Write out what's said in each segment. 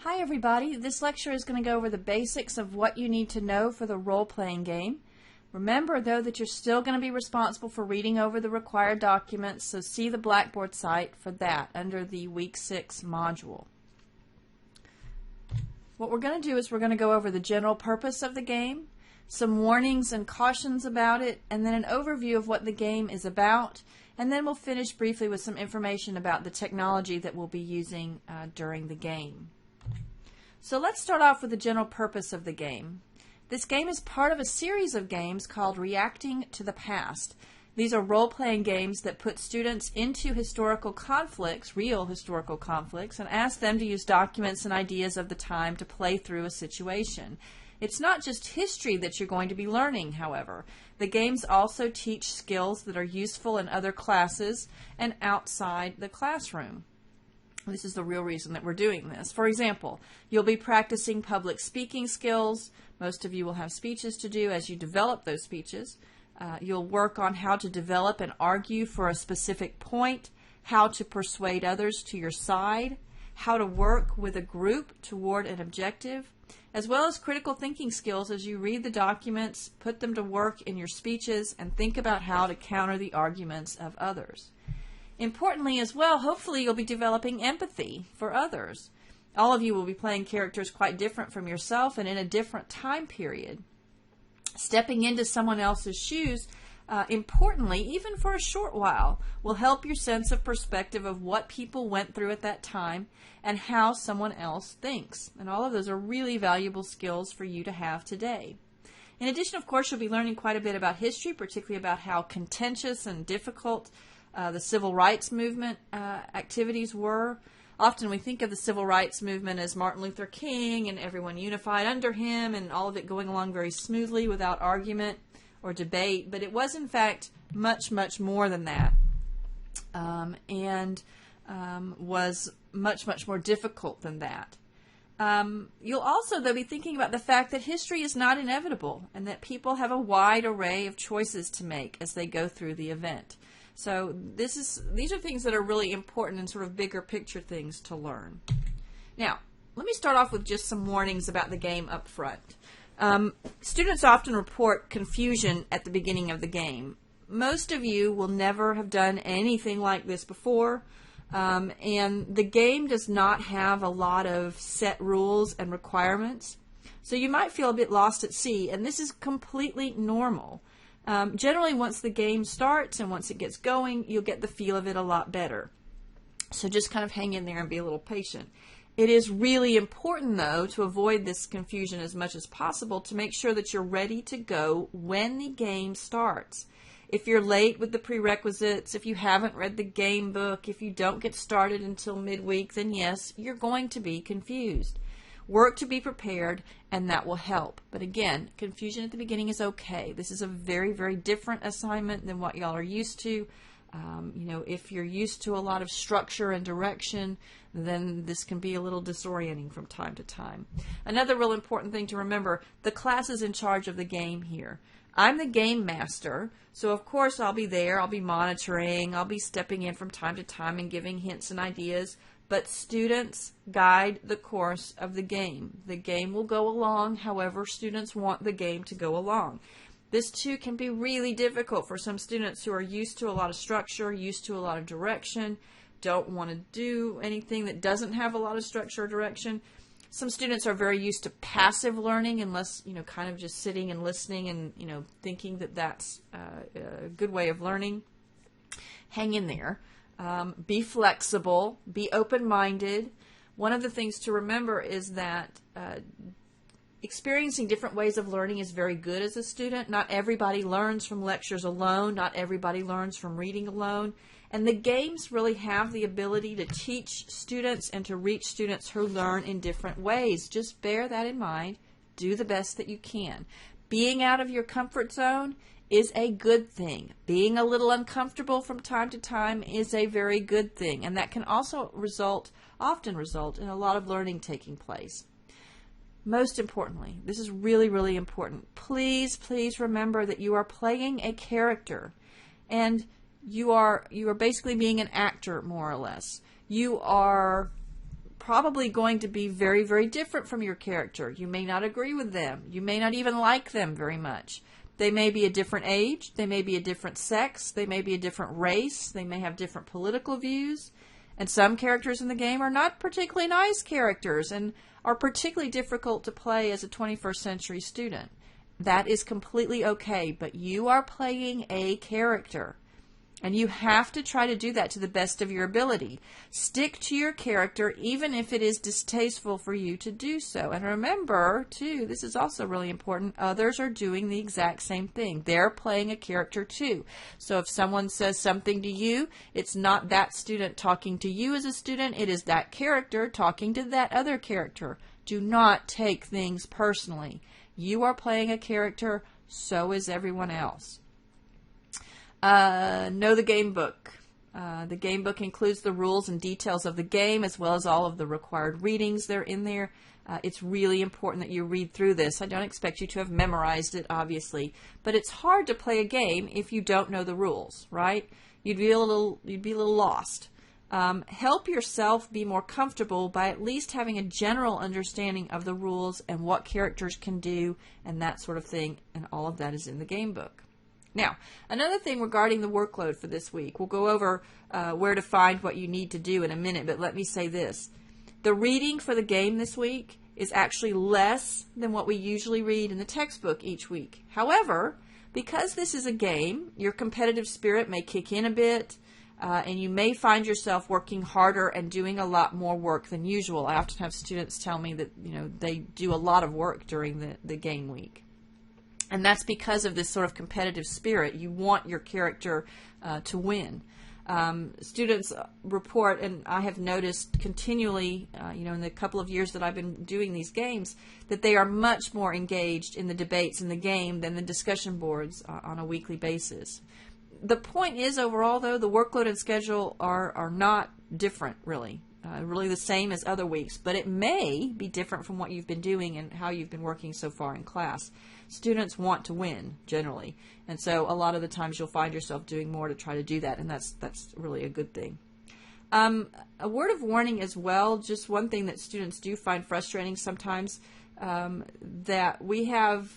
Hi everybody, this lecture is going to go over the basics of what you need to know for the role-playing game. Remember though that you're still going to be responsible for reading over the required documents, so see the Blackboard site for that under the Week 6 module. What we're going to do is we're going to go over the general purpose of the game, some warnings and cautions about it, and then an overview of what the game is about, and then we'll finish briefly with some information about the technology that we'll be using during the game. So let's start off with the general purpose of the game. This game is part of a series of games called Reacting to the Past. These are role-playing games that put students into historical conflicts, real historical conflicts, and ask them to use documents and ideas of the time to play through a situation. It's not just history that you're going to be learning, however. The games also teach skills that are useful in other classes and outside the classroom. This is the real reason that we're doing this. For example, you'll be practicing public speaking skills. Most of you will have speeches to do as you develop those speeches. You'll work on how to develop and argue for a specific point, how to persuade others to your side, how to work with a group toward an objective, as well as critical thinking skills as you read the documents, put them to work in your speeches, and think about how to counter the arguments of others. Importantly as well, hopefully you'll be developing empathy for others. All of you will be playing characters quite different from yourself and in a different time period. Stepping into someone else's shoes, importantly, even for a short while, will help your sense of perspective of what people went through at that time and how someone else thinks. And all of those are really valuable skills for you to have today. In addition, of course, you'll be learning quite a bit about history, particularly about how contentious and difficult the civil rights movement activities were. Often we think of the civil rights movement as Martin Luther King and everyone unified under him and all of it going along very smoothly without argument or debate, but it was in fact much, much more than that, and was much, much more difficult than that. You'll also, though, be thinking about the fact that history is not inevitable and that people have a wide array of choices to make as they go through the event. So these are things that are really important and sort of bigger picture things to learn. Now, let me start off with just some warnings about the game up front. Students often report confusion at the beginning of the game. Most of you will never have done anything like this before, and the game does not have a lot of set rules and requirements. So you might feel a bit lost at sea, and this is completely normal. Generally, once the game starts and once it gets going, you'll get the feel of it a lot better. So just kind of hang in there and be a little patient. It is really important, though, to avoid this confusion as much as possible to make sure that you're ready to go when the game starts. If you're late with the prerequisites, if you haven't read the game book, if you don't get started until midweek, then yes, you're going to be confused. Work to be prepared, and that will help. But again, confusion at the beginning is okay. This is a very, very different assignment than what y'all are used to. If you're used to a lot of structure and direction, then this can be a little disorienting from time to time. Another real important thing to remember, the class is in charge of the game here. I'm the game master, so of course I'll be there, I'll be monitoring, I'll be stepping in from time to time and giving hints and ideas. But students guide the course of the game. The game will go along however students want the game to go along. This too can be really difficult for some students who are used to a lot of structure, used to a lot of direction, don't want to do anything that doesn't have a lot of structure or direction. Some students are very used to passive learning, unless, kind of just sitting and listening and, thinking that that's a good way of learning. Hang in there. Be flexible, be open-minded. One of the things to remember is that experiencing different ways of learning is very good as a student. Not everybody learns from lectures alone. Not everybody learns from reading alone. And the games really have the ability to teach students and to reach students who learn in different ways. Just bear that in mind. Do the best that you can. Being out of your comfort zone is a good thing. Being a little uncomfortable from time to time is a very good thing, and that can also often result in a lot of learning taking place. Most importantly, this is really, really important. Please, please remember that you are playing a character, and you are basically being an actor, more or less. You are probably going to be very, very different from your character. You may not agree with them. You may not even like them very much. They may be a different age. They may be a different sex. They may be a different race. They may have different political views. And some characters in the game are not particularly nice characters and are particularly difficult to play as a 21st century student. That is completely okay, but you are playing a character. And you have to try to do that to the best of your ability. Stick to your character even if it is distasteful for you to do so. And remember, too, this is also really important, others are doing the exact same thing. They're playing a character, too. So if someone says something to you, it's not that student talking to you as a student. It is that character talking to that other character. Do not take things personally. You are playing a character, so is everyone else. Know the game book. The game book includes the rules and details of the game as well as all of the required readings that are in there. It's really important that you read through this. I don't expect you to have memorized it, obviously, but it's hard to play a game if you don't know the rules, right? You'd be a little lost. Help yourself be more comfortable by at least having a general understanding of the rules and what characters can do and that sort of thing, and all of that is in the game book. Now, another thing regarding the workload for this week, we'll go over where to find what you need to do in a minute, but let me say this. The reading for the game this week is actually less than what we usually read in the textbook each week. However, because this is a game, your competitive spirit may kick in a bit, and you may find yourself working harder and doing a lot more work than usual. I often have students tell me that they do a lot of work during the game week. And that's because of this sort of competitive spirit. You want your character to win. Students report, and I have noticed continually, in the couple of years that I've been doing these games, that they are much more engaged in the debates in the game than the discussion boards on a weekly basis. The point is, overall, though, the workload and schedule are not different, really. Really the same as other weeks, but it may be different from what you've been doing and how you've been working so far in class. Students want to win, generally, and so a lot of the times you'll find yourself doing more to try to do that, and that's really a good thing. A word of warning as well, just one thing that students do find frustrating sometimes, that we have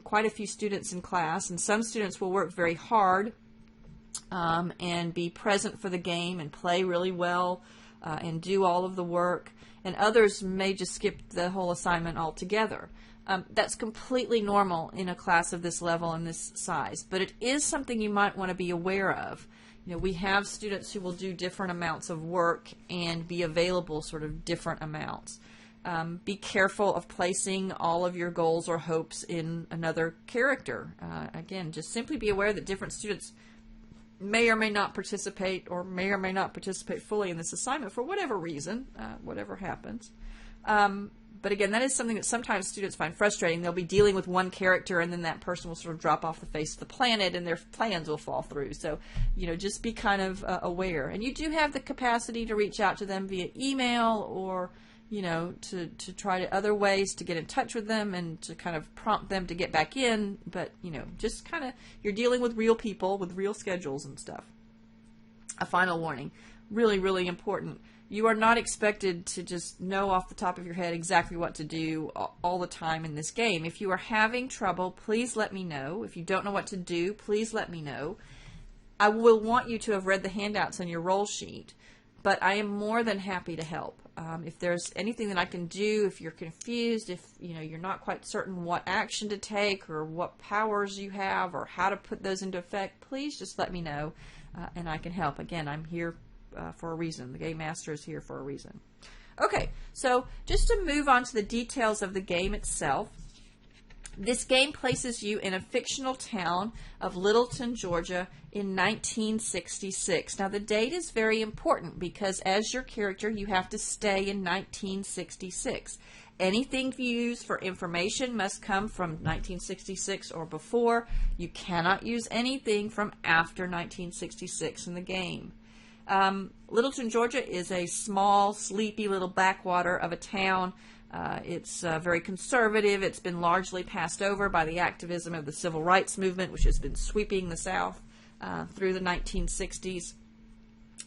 quite a few students in class, and some students will work very hard and be present for the game and play really well and do all of the work, and others may just skip the whole assignment altogether. That's completely normal in a class of this level and this size, but it is something you might want to be aware of. We have students who will do different amounts of work and be available sort of different amounts. Be careful of placing all of your goals or hopes in another character. Again, just simply be aware that different students may or may not participate or may not participate fully in this assignment for whatever reason, whatever happens. But again, that is something that sometimes students find frustrating. They'll be dealing with one character and then that person will sort of drop off the face of the planet and their plans will fall through. So, just be kind of aware. And you do have the capacity to reach out to them via email or, to try to other ways to get in touch with them and to kind of prompt them to get back in. But, just kind of, you're dealing with real people with real schedules and stuff. A final warning, really, really important. You are not expected to just know off the top of your head exactly what to do all the time in this game. If you are having trouble, please let me know. If you don't know what to do, please let me know. I will want you to have read the handouts on your roll sheet, but I am more than happy to help. If there's anything that I can do, if you're confused, if you're not quite certain what action to take or what powers you have or how to put those into effect, please just let me know and I can help. Again, I'm here for a reason. The Game Master is here for a reason. Okay, so just to move on to the details of the game itself, this game places you in a fictional town of Littleton, Georgia in 1966. Now the date is very important because as your character you have to stay in 1966. Anything used for information must come from 1966 or before. You cannot use anything from after 1966 in the game. Littleton, Georgia is a small, sleepy little backwater of a town. It's very conservative. It's been largely passed over by the activism of the civil rights movement, which has been sweeping the South through the 1960s.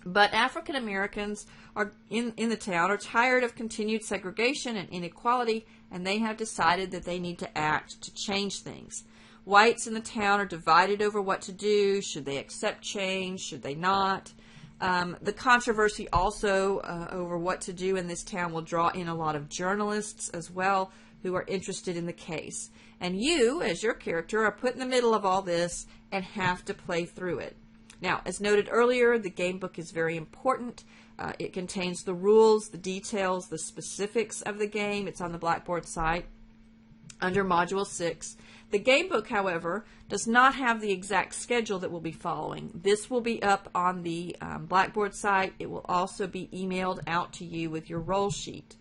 But African Americans are in the town are tired of continued segregation and inequality, and they have decided that they need to act to change things. Whites in the town are divided over what to do. Should they accept change? Should they not? The controversy also over what to do in this town will draw in a lot of journalists as well who are interested in the case. And you, as your character, are put in the middle of all this and have to play through it. Now, as noted earlier, the game book is very important. It contains the rules, the details, the specifics of the game. It's on the Blackboard site under Module 6. The game book, however, does not have the exact schedule that we'll be following. This will be up on the Blackboard site. It will also be emailed out to you with your roll sheet.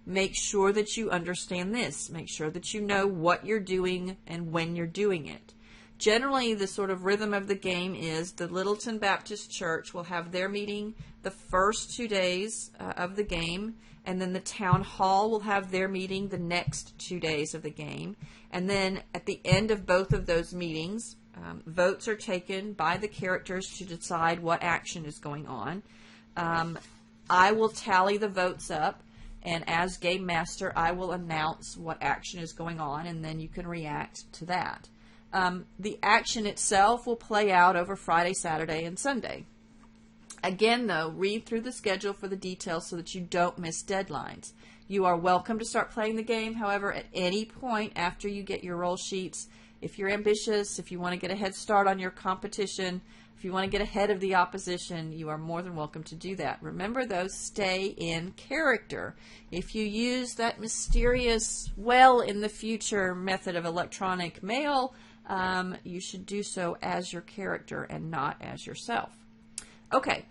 Make sure that you understand this. Make sure that you know what you're doing and when you're doing it. Generally, the sort of rhythm of the game is the Littleton Baptist Church will have their meeting the first 2 days of the game, and then the town hall will have their meeting the next 2 days of the game. And then at the end of both of those meetings, votes are taken by the characters to decide what action is going on. I will tally the votes up, and as game master, I will announce what action is going on, and then you can react to that. The action itself will play out over Friday, Saturday, and Sunday. Again, though, read through the schedule for the details so that you don't miss deadlines. You are welcome to start playing the game, however, at any point after you get your roll sheets. If you're ambitious, if you want to get a head start on your competition, if you want to get ahead of the opposition, you are more than welcome to do that. Remember, though, stay in character. If you use that mysterious, well in the future method of electronic mail, you should do so as your character and not as yourself. Okay,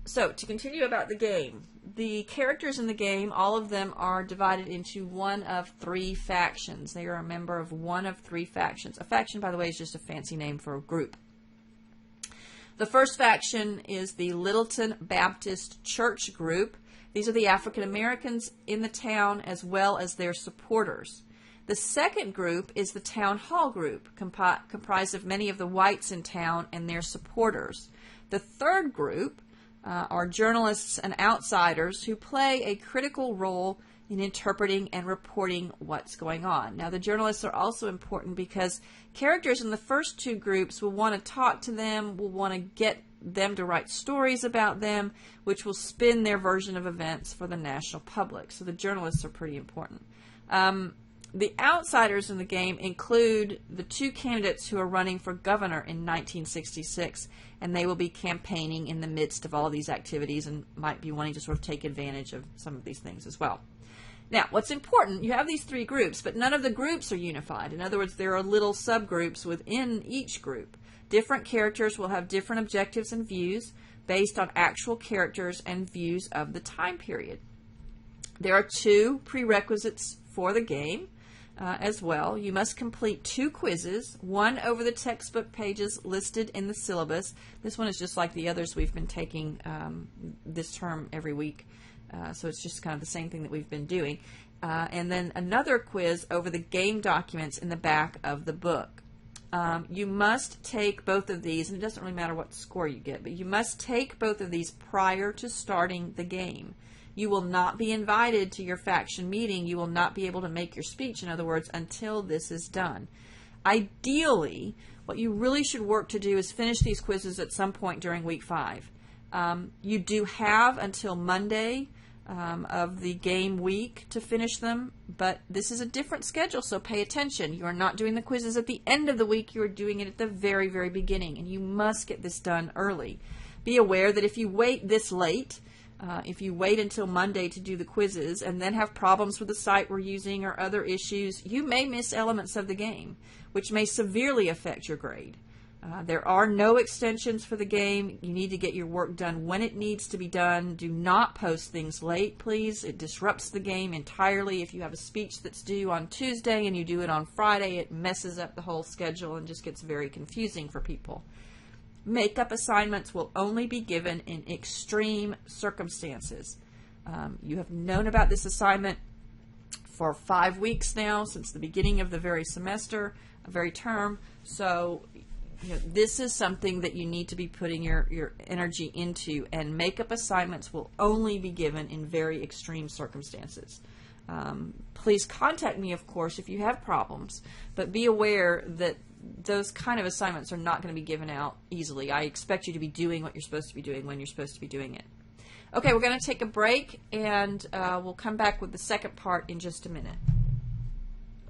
so to continue about the game, the characters in the game, all of them are divided into one of 3 factions. They are a member of one of 3 factions. A faction, by the way, is just a fancy name for a group. The first faction is the Littleton Baptist Church group. These are the African Americans in the town as well as their supporters. The second group is the Town Hall group, comprised of many of the whites in town and their supporters. The third group are journalists and outsiders who play a critical role in interpreting and reporting what's going on. Now, the journalists are also important because characters in the first 2 groups will want to talk to them, will want to get them to write stories about them, which will spin their version of events for the national public. So the journalists are pretty important. The outsiders in the game include the 2 candidates who are running for governor in 1966, and they will be campaigning in the midst of all of these activities and might be wanting to sort of take advantage of some of these things as well. Now, what's important, you have these 3 groups, but none of the groups are unified. In other words, there are little subgroups within each group. Different characters will have different objectives and views based on actual characters and views of the time period. There are 2 prerequisites for the game. As well. You must complete 2 quizzes, one over the textbook pages listed in the syllabus. This one is just like the others we've been taking this term every week, so it's just kind of the same thing that we've been doing. And then another quiz over the game documents in the back of the book. You must take both of these, and it doesn't really matter what score you get, but you must take both of these prior to starting the game. You will not be invited to your faction meeting. You will not be able to make your speech, in other words, until this is done. Ideally, what you really should work to do is finish these quizzes at some point during week 5. You do have until Monday of the game week to finish them, but this is a different schedule, so pay attention. You are not doing the quizzes at the end of the week. You are doing it at the very, very beginning, and you must get this done early. Be aware that if you wait this late, if you wait until Monday to do the quizzes and then have problems with the site we're using or other issues, you may miss elements of the game, which may severely affect your grade. There are no extensions for the game. You need to get your work done when it needs to be done. Do not post things late, please. It disrupts the game entirely. If you have a speech that's due on Tuesday and you do it on Friday, it messes up the whole schedule and just gets very confusing for people. Make-up assignments will only be given in extreme circumstances. You have known about this assignment for 5 weeks now, since the beginning of the very semester, very term, so This is something that you need to be putting your energy into, and makeup assignments will only be given in very extreme circumstances. Please contact me, of course, if you have problems, but be aware that those kind of assignments are not going to be given out easily. I expect you to be doing what you're supposed to be doing when you're supposed to be doing it. Okay, we're going to take a break, and we'll come back with the second part in just a minute.